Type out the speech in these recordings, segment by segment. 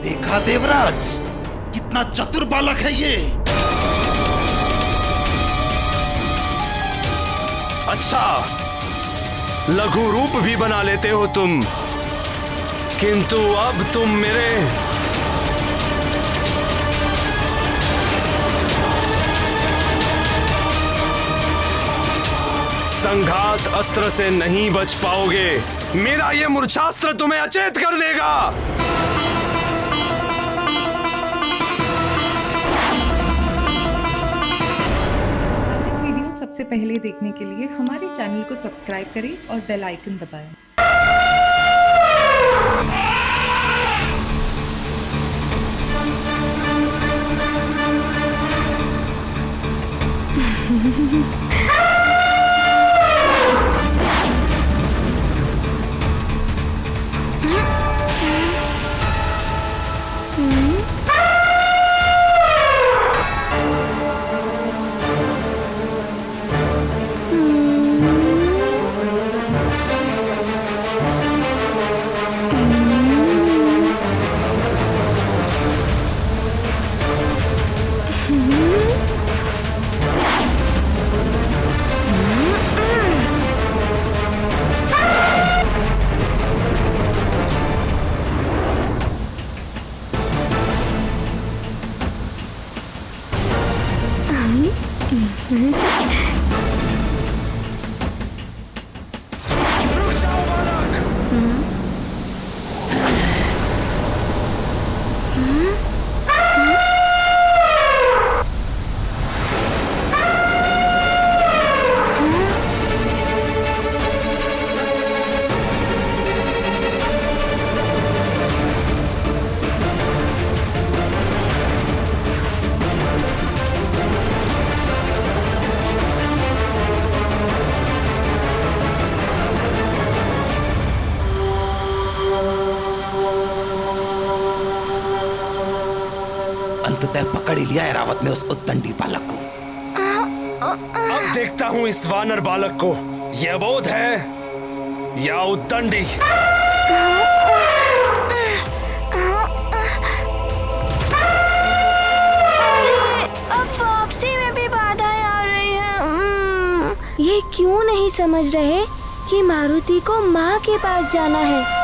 देखा देवराज, कितना चतुर बालक है ये। अच्छा, लघु रूप भी बना लेते हो तुम, किंतु अब तुम मेरे संघात अस्त्र से नहीं बच पाओगे। मेरा ये मूर्छास्त्र तुम्हें अचेत कर देगा। वीडियो सबसे पहले देखने के लिए हमारे चैनल को सब्सक्राइब करें और बेल आइकन दबाएं। अंततः पकड़ ही लिया ऐरावत ने उस उद्दंडी बालक को। अब देखता हूं इस वानर बालक को, यह अबोध है या उद्दंडी। अब वापसी में भी बाधाएं आ रही हैं। ये क्यों नहीं समझ रहे कि मारुति को माँ के पास जाना है।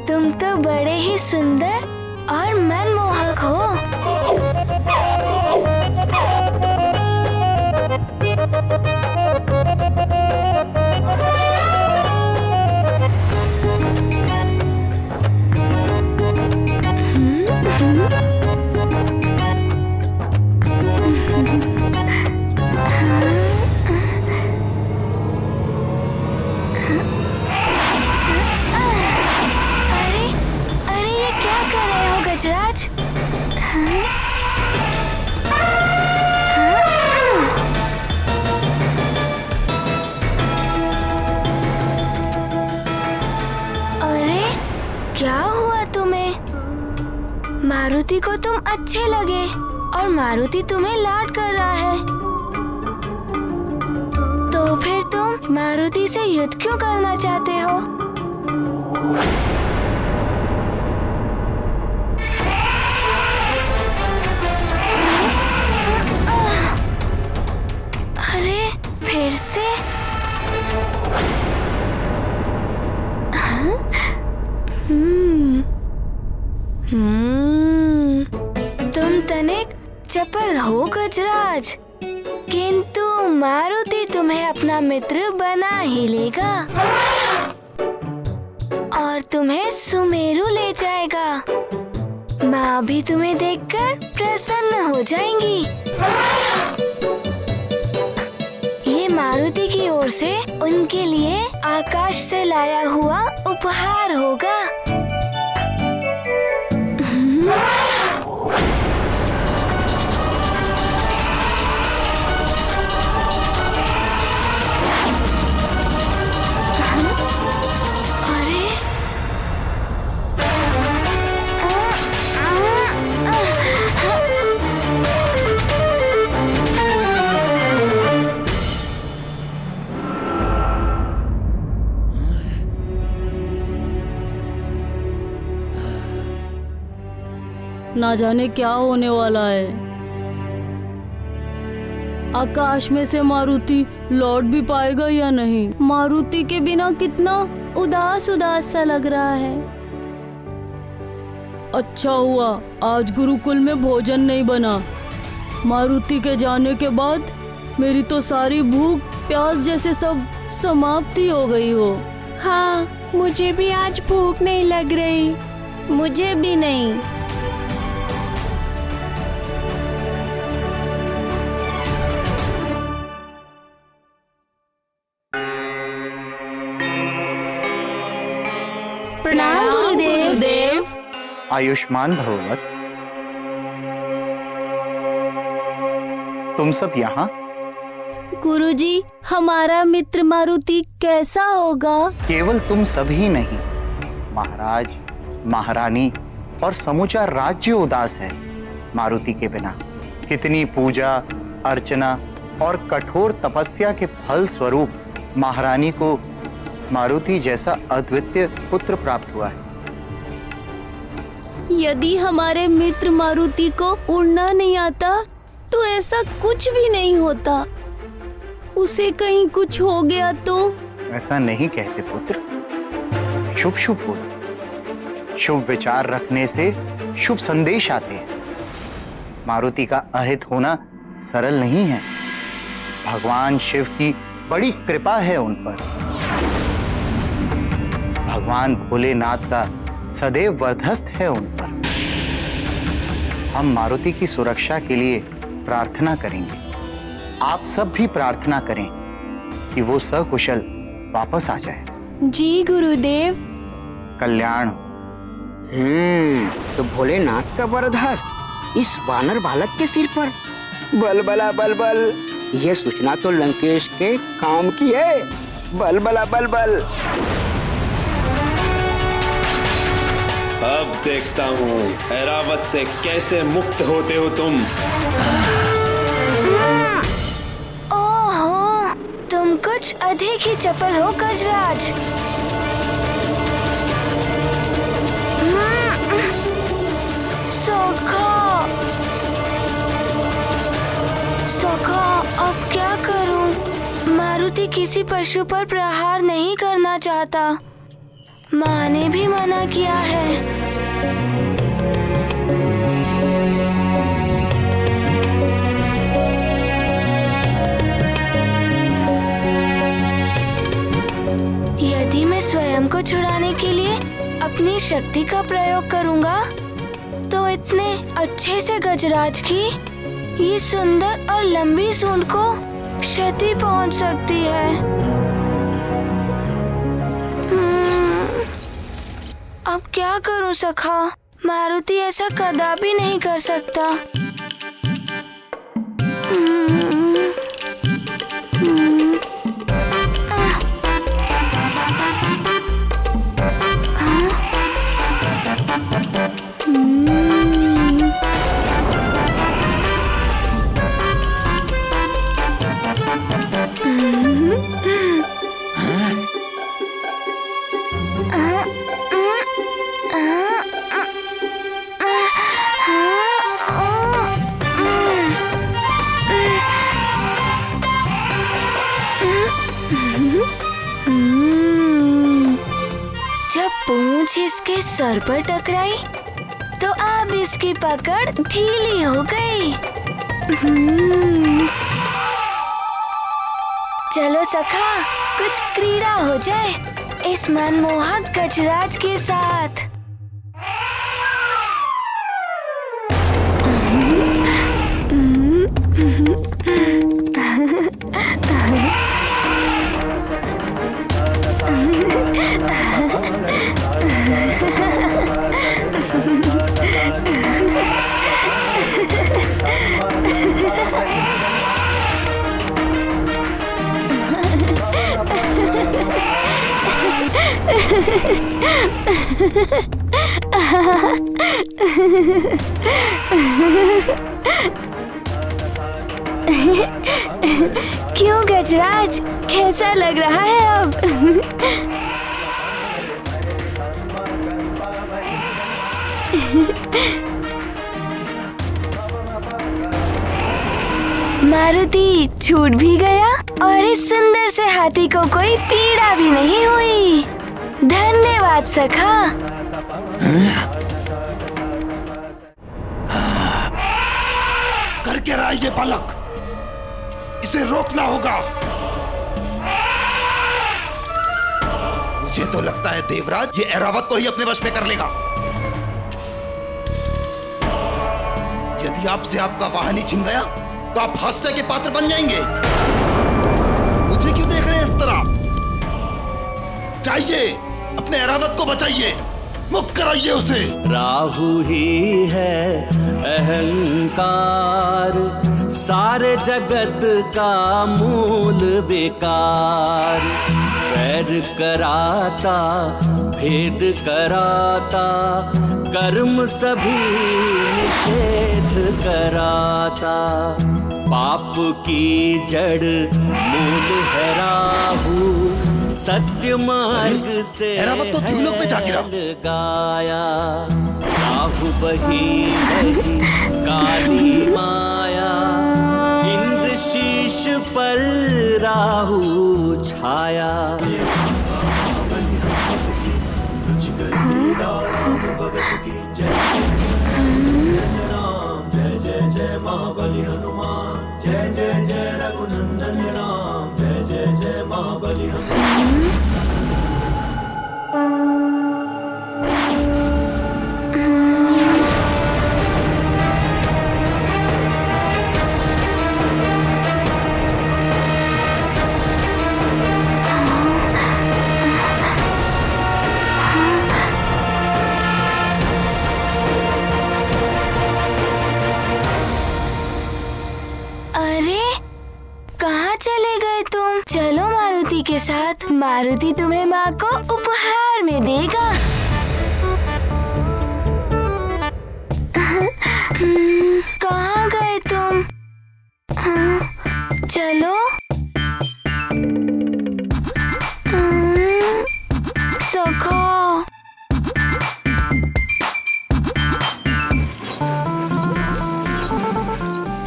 तुम तो बड़े ही सुंदर और मनमोहक हो। क्या हुआ तुम्हें? मारुति को तुम अच्छे लगे और मारुति तुम्हें लाड कर रहा है, तो फिर तुम मारुति से युद्ध क्यों करना चाहते हो? अरे फिर से? तुम तनिक चपल हो गजराज, किंतु मारुति मारुति तुम्हें अपना मित्र बना ही लेगा और तुम्हें सुमेरु ले जाएगा। माँ भी तुम्हें देखकर प्रसन्न हो जाएंगी। ये मारुति की ओर से उनके लिए आकाश से लाया हुआ उपहार होगा। ना जाने क्या होने वाला है। आकाश में से मारुति लौट भी पाएगा या नहीं। मारुति के बिना कितना उदास उदास सा लग रहा है। अच्छा हुआ आज गुरुकुल में भोजन नहीं बना। मारुति के जाने के बाद मेरी तो सारी भूख प्यास जैसे सब समाप्ति हो गई हो। हाँ, मुझे भी आज भूख नहीं लग रही। मुझे भी नहीं। प्रणाम गुरुदेव। आयुष्मान भव वत्स। तुम सब यहाँ? गुरुजी, हमारा मित्र मारुति कैसा होगा? केवल तुम सब ही नहीं, महाराज, महारानी और समूचा राज्य उदास है मारुति के बिना। कितनी पूजा अर्चना और कठोर तपस्या के फल स्वरूप महारानी को मारुति जैसा अद्वितीय पुत्र प्राप्त हुआ है। यदि हमारे मित्र मारुति को उड़ना नहीं आता तो ऐसा कुछ भी नहीं होता। उसे कहीं कुछ हो गया तो? ऐसा नहीं कहते पुत्र। शुभ शुभ बोलो। शुभ विचार रखने से शुभ संदेश आते हैं। मारुति का अहित होना सरल नहीं है। भगवान शिव की बड़ी कृपा है उन पर। भगवान भोलेनाथ का सदैव वर्धस्त है उन पर। हम मारुति की सुरक्षा के लिए प्रार्थना करेंगे। आप सब भी प्रार्थना करें कि वो सकुशल वापस आ जाए। जी गुरुदेव। कल्याण। तो भोलेनाथ का वरदहस्त इस वानर बालक के सिर पर। बल बला बल बल। यह सूचना तो लंकेश के काम की है। बल बला बल बल। अब देखता हूँ ऐरावत से कैसे मुक्त होते हो तुम। ओहो, तुम कुछ अधिक ही चपल हो गजराज। सखा, सखा, अब क्या करूं? मारुति किसी पशु पर प्रहार नहीं करना चाहता। माँ ने भी मना किया है। यदि मैं स्वयं को छुड़ाने के लिए अपनी शक्ति का प्रयोग करूंगा तो इतने अच्छे से गजराज की ये सुंदर और लंबी सूंड को क्षति पहुंच सकती है। अब क्या करूं सखा? मारुति ऐसा कदापि नहीं कर सकता। जब पूंछ इसके सर पर टकराई तो अब इसकी पकड़ ढीली हो गई। चलो सखा, कुछ क्रीड़ा हो जाए इस मनमोहक गजराज के साथ। क्यों गजराज, कैसा लग रहा है अब? मारुति छूट भी गया और इस सुंदर से हाथी को कोई पीड़ा भी नहीं हुई। धन्यवाद सखा। कर क्या रहा है ये बालक? इसे रोकना होगा। मुझे तो लगता है देवराज ये ऐरावत को ही अपने वश में कर लेगा। यदि आपसे आपका वाहन ही छिन गया तो आप हास्य के पात्र बन जाएंगे। मुझे क्यों देख रहे हैं इस तरह? जाइए, अपने ऐरावत को बचाइए, मुक्त कराइए उसे। राहु ही है अहंकार, सारे जगत का मूल विकार। वैर कराता, भेद कराता, कर्म सभी निषेध कराता। पाप की जड़ मूल है राहु, सत्य मार्ग से ऐरावत तो द्युलोक में जा गिरा। गाया। राहु बही बही काली माया, इंद्र शीश पर राहु छाया। जय जय जय महाबली हनुमान, जय जय जय रघुनंदन राम, जय जय जय महाबली हनुमान। के साथ मारुति तुम्हें माँ को उपहार में देगा। कहाँ गए तुम? चलो। सखा,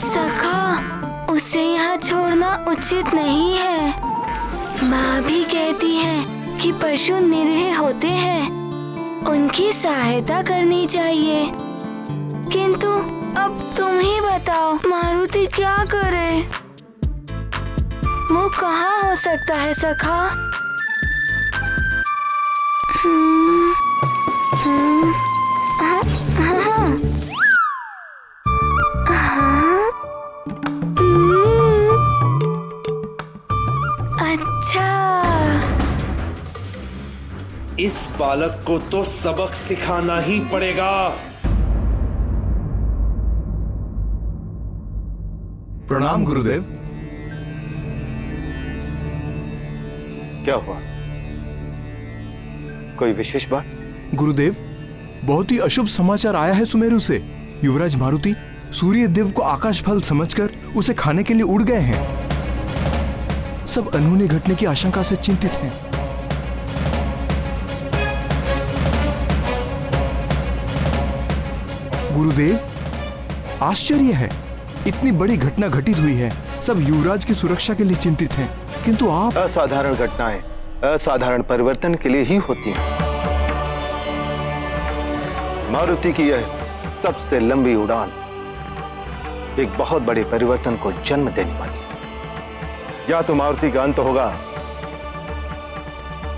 सखा, उसे यहाँ छोड़ना उचित नहीं है। माँ भी कहती है कि पशु निरीह होते हैं, उनकी सहायता करनी चाहिए। किंतु अब तुम ही बताओ, मारुति क्या करे? वो कहाँ हो सकता है सखा? इस बालक को तो सबक सिखाना ही पड़ेगा। प्रणाम गुरुदेव। क्या हुआ? कोई विशेष बात? गुरुदेव, बहुत ही अशुभ समाचार आया है सुमेरु से। युवराज मारुति सूर्य देव को आकाश फल समझकर उसे खाने के लिए उड़ गए हैं। सब अनहोनी घटने की आशंका से चिंतित हैं। गुरुदेव, आश्चर्य है, इतनी बड़ी घटना घटित हुई है, सब युवराज की सुरक्षा के लिए चिंतित हैं, किंतु आप। असाधारण घटनाएं असाधारण परिवर्तन के लिए ही होती हैं। मारुति की यह सबसे लंबी उड़ान एक बहुत बड़े परिवर्तन को जन्म देने वाली। या तो मारुति का अंत होगा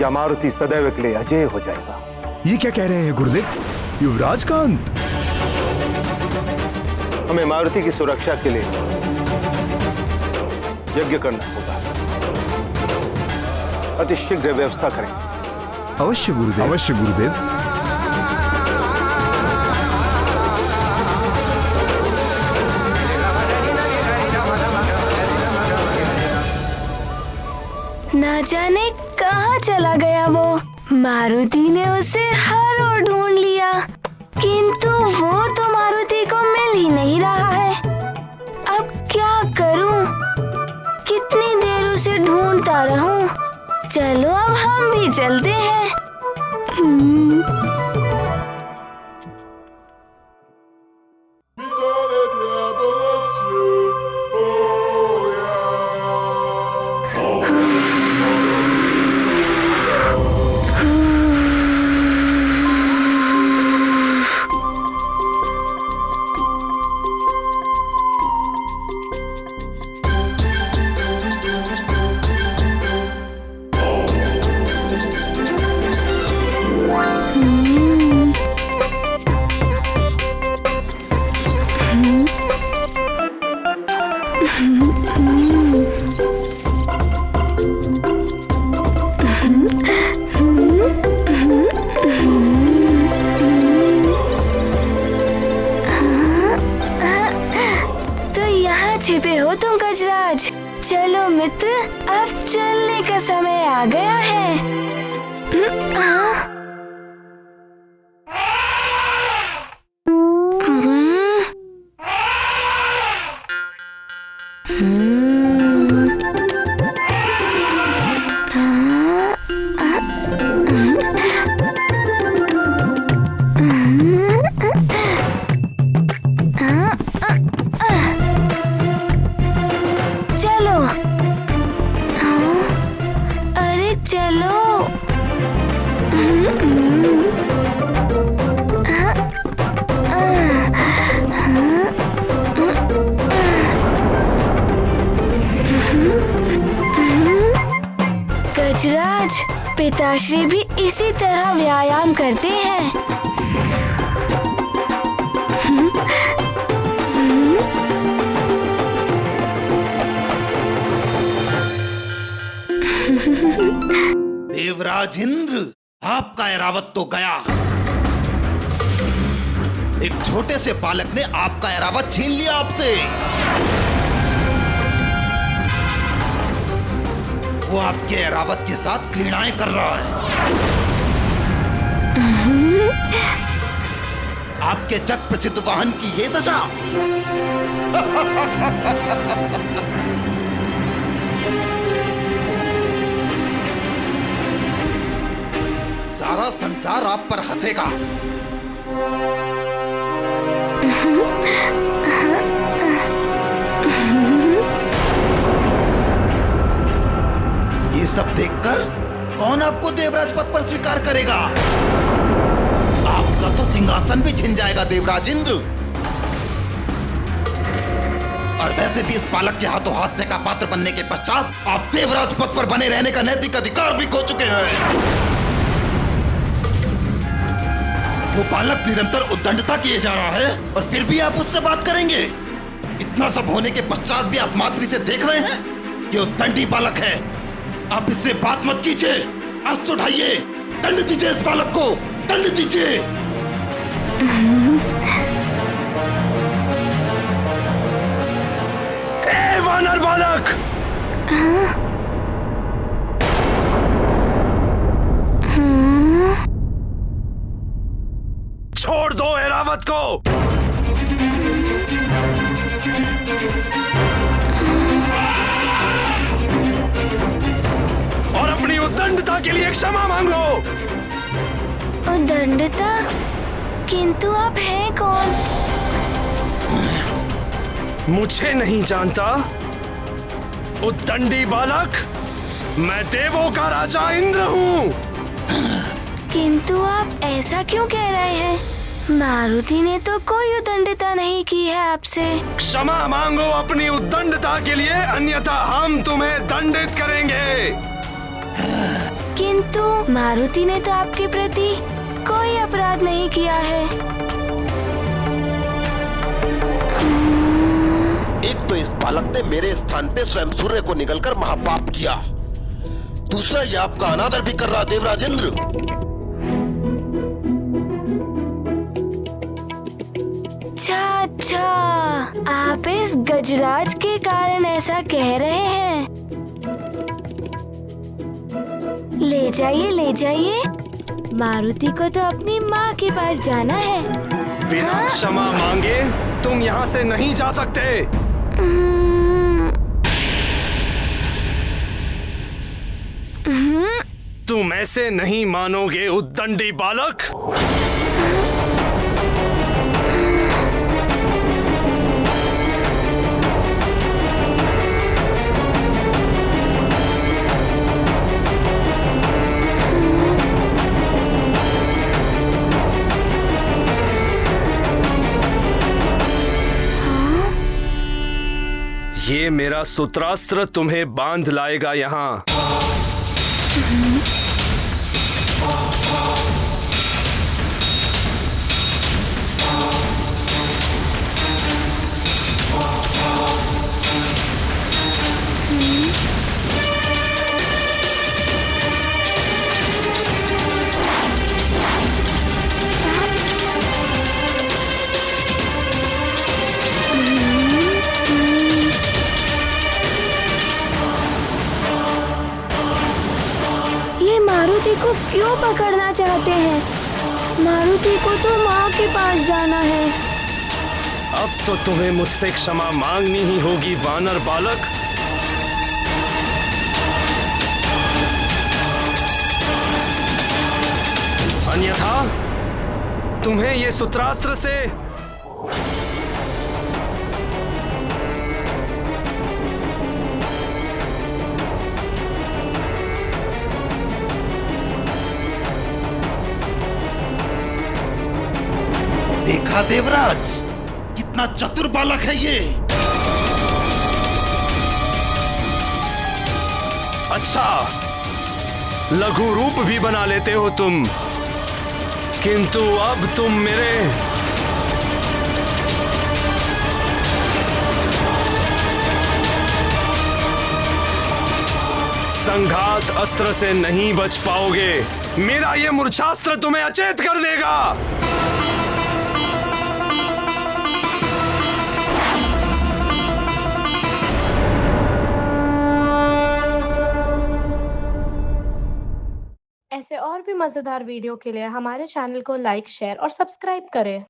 या मारुति सदैव के लिए अजय हो जाएगा। ये क्या कह रहे हैं गुरुदेव? युवराज का अंत? हमें मारुति की सुरक्षा के लिए यज्ञ करना होगा। अति शीघ्र व्यवस्था करें। अवश्य गुरुदेव, अवश्य गुरुदेव। ना जाने कहाँ चला गया वो। मारुति ने उसे हर ओर ढूंढ लिया, किंतु वो तो मारुति को मिल ही नहीं रहा है। अब क्या करूं? कितनी देर उसे ढूंढता रहूं? चलो अब हम भी चलते हैं। छिपे हो तुम गजराज। चलो मित्र, अब चलने का समय आ गया है। गजराज, पिताश्री भी इसी तरह व्यायाम करते हैं। देवराज इंद्र, आपका ऐरावत तो गया। एक छोटे से बालक ने आपका ऐरावत छीन लिया आपसे। वो आपके ऐरावत के साथ क्रीड़ाएं कर रहा है। आपके जग प्रसिद्ध वाहन की ये दशा। सारा संसार आप पर हंसेगा। ये सब देखकर कौन आपको देवराज पद पर स्वीकार करेगा? आपका तो सिंहासन भी छिन जाएगा देवराज इंद्र। और वैसे भी इस बालक के हाथों हादसे का पात्र बनने के पश्चात आप देवराज पद पर बने रहने का नैतिक अधिकार भी खो चुके हैं। वो बालक निरंतर उद्दंडता किए जा रहा है और फिर भी आप उससे बात करेंगे। इतना सब होने के पश्चात भी आप मातृ से देख रहे हैं कि उद्दंडी बालक है। आप इससे बात मत कीजिए। अस्त्र उठाइए, दंड दीजिए इस बालक को, दंड दीजिए। ए वानर बालक! छोड़ दो ऐरावत को। और अपनी उद्दंडता के लिए क्षमा मांगो। उद्दंडता? किंतु आप हैं कौन? मुझे नहीं जानता? उद्दंडी बालक, मैं देवों का राजा इंद्र हूँ। किंतु आप ऐसा क्यों कह रहे हैं? मारुति ने तो कोई उदंडता नहीं की है आपसे। क्षमा मांगो अपनी उद्दंडता के लिए, अन्यथा हम तुम्हें दंडित करेंगे। किंतु मारुति ने तो आपके प्रति कोई अपराध नहीं किया है। एक तो इस बालक ने मेरे स्थान पे स्वयं सूर्य को निगलकर महापाप किया, दूसरा ये आपका अनादर भी कर रहा देवराजेंद्र। अच्छा, आप इस गजराज के कारण ऐसा कह रहे हैं। ले जाइए ले जाइए, मारुति को तो अपनी माँ के पास जाना है। बिना क्षमा मांगे तुम यहाँ से नहीं जा सकते। तुम ऐसे नहीं मानोगे उद्दंडी बालक। ये मेरा सूत्रास्त्र तुम्हें बांध लाएगा यहाँ। मारुति को क्यों पकड़ना चाहते हैं? मारुति को तो माँ के पास जाना है। अब तो तुम्हें मुझसे क्षमा मांगनी ही होगी वानर बालक। अन्यथा तुम्हें ये सूत्रास्त्र से देखा देवराज, कितना चतुर बालक है ये। अच्छा, लघु रूप भी बना लेते हो तुम, किंतु अब तुम मेरे संघात अस्त्र से नहीं बच पाओगे। मेरा ये मूर्छास्त्र तुम्हें अचेत कर देगा। ऐसे और भी मजेदार वीडियो के लिए हमारे चैनल को लाइक, शेयर और सब्सक्राइब करें।